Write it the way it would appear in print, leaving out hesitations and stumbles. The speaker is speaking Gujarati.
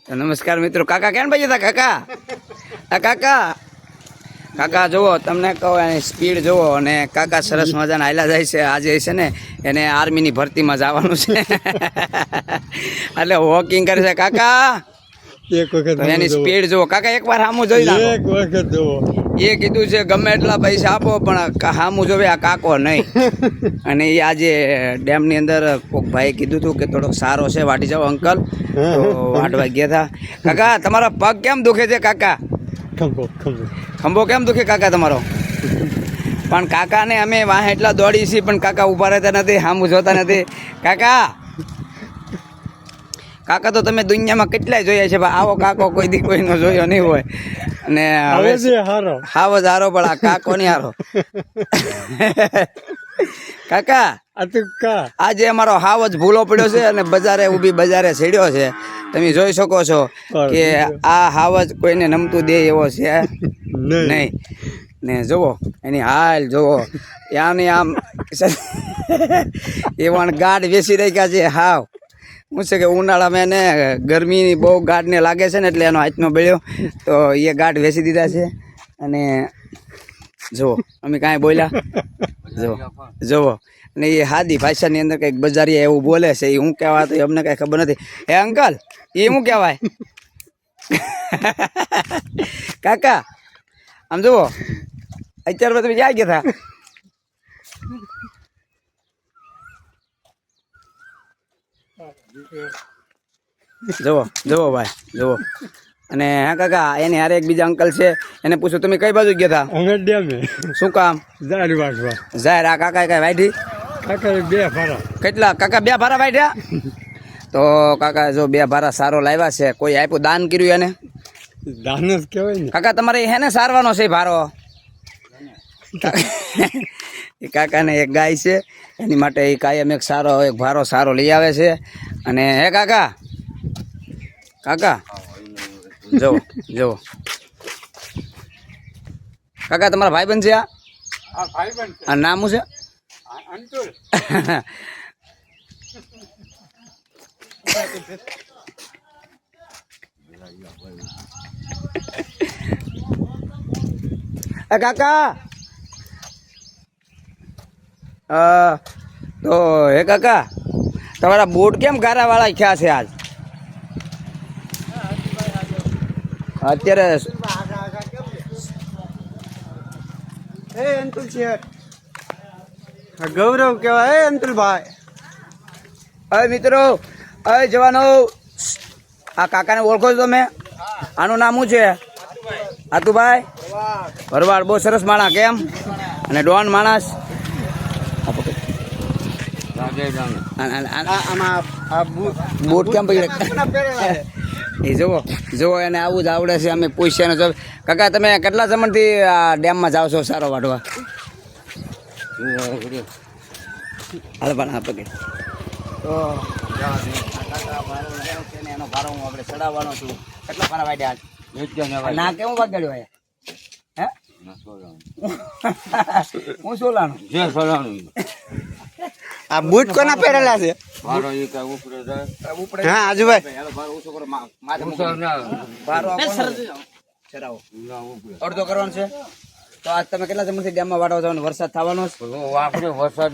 નમસ્કાર મિત્રો. કાકા કેમ ભાઈ હતા કાકા? આ કાકા કાકા જુઓ, તમને કહો એની સ્પીડ જુઓ. અને કાકા સરસ મજાના હાલ્યા જાય છે. આજે છે ને એને આર્મીની ભરતીમાં જવાનું છે એટલે વોકિંગ કરે છે કાકા. એક વખત એની સ્પીડ જુઓ કાકા, એકવાર સામું જોઈ લો. એક વખત જુઓ. એ કીધું છે ગમે એટલા પૈસા આપો પણ સામું જોવે આ કાકો નહીં. અને એ આજે ડેમની અંદર કોઈક ભાઈ કીધું હતું કે થોડોક સારો છે, વાટી જાઓ અંકલ. તો વાટવા ગયા હતા. કાકા તમારા પગ કેમ દુખે છે કાકા? ખંભો કેમ દુખે કાકા તમારો? પણ કાકાને અમે વાહ એટલા દોડી છીએ પણ કાકા ઊભા રહેતા નથી, સામું જોતા નથી. કાકા તો તમે દુનિયામાં કેટલાય જોયા છે, આવો કાકો કોઈ દી કોઈનો જોયો નહીં હોય. અને હવે હાવ જ હારો, પણ આ કાકો નહીં હારો. કાકા આજે અમારો હાવ જ ભૂલો પડ્યો છે અને બજારે ઊભી બજારે છેડ્યો છે. તમે જોઈ શકો છો કે આ હાવ જ કોઈને નમતું દે એવો છે નહીં. ને જુઓ એની હાલ જુઓ, આની આમ એવા ગાઢ વેસી રાખ્યા છે. હાવ શું છે કે ઉનાળામાં એને ગરમીની બહુ ગાઢને લાગે છે ને એટલે એનો હાથનો બેળ્યો તો એ ગાઢ વેચી દીધા છે. અને જુઓ અમે કાંઈ બોલ્યા જુઓ. અને એ હાદી ભાષાની અંદર કંઈક બજારીયા એવું બોલે છે. એ શું કહેવાય તો અમને કાંઈ ખબર નથી. હે અંકલ, એ શું કહેવાય? કાકા આમ જુઓ, અત્યારમાં તમે ક્યાં ગયા હતા? જુઓ જુઓ ભાઈ જુઓ. અને હા કાકા, એને હારે એક બીજા અંકલ છે, એને પૂછો તમે કઈ બાજુ ગયા હતા? શું કામ? જાહેર. આ કાકા કઈ વાઢી? કેટલા કાકા? 2 ભારા વાઢ્યા? તો કાકા જો 2 ભારા સારો લાવ્યા છે. કોઈ આપ્યું, દાન કર્યું એને? દાન જ કહેવાય ને કાકા. તમારે હે ને સારવાનો છે ભારો? એ કાકાને એક ગાય છે, એની માટે એ કાયમ એક ભારો સારો લઈ આવે છે. અને હે કાકા જુઓ જુઓ કાકા, તમારા ભાઈબંધ છે આ નામ શું છે? કાકા તો હે કાકા, તમારા બૂટ કેમ ગારા વાળા ખ્યા છે આજ? અત્યારે અંતુલ છે, ગૌરવ કહેવાય. અંતુલભાઈ, અરે મિત્રો, અરે જવાનો, આ કાકાને ઓળખો છો તમે? આનું નામ શું છે? આતુભાઈ ભરવાડ. બહુ સરસ માણસ કેમ? અને ડોન માણસ. બૂટ કેમ પકડે? એ જુઓ એને આવું જ આવડે છે. અમે પૂછ્યા ને. કાકા તમે કેટલા સમયથી આ ડેમમાં જાઓ છો સારો વાટવા? હાલ પણ હા પકડ. તો એનો ભારો હું આપણે ચડાવવાનો છું. કેટલા ભારા વાટ્યા? ના કેવું વાગાડ્યો? હે હું સોલાનું. આ બૂટ કોના પહેરેલા છે? હા આજુભાઈ, અડધો કરવાનો છે. તો આજ તમે કેટલા સમયથી ડેમમાં વાટવા જવાનું? વરસાદ થવાનો? વરસાદ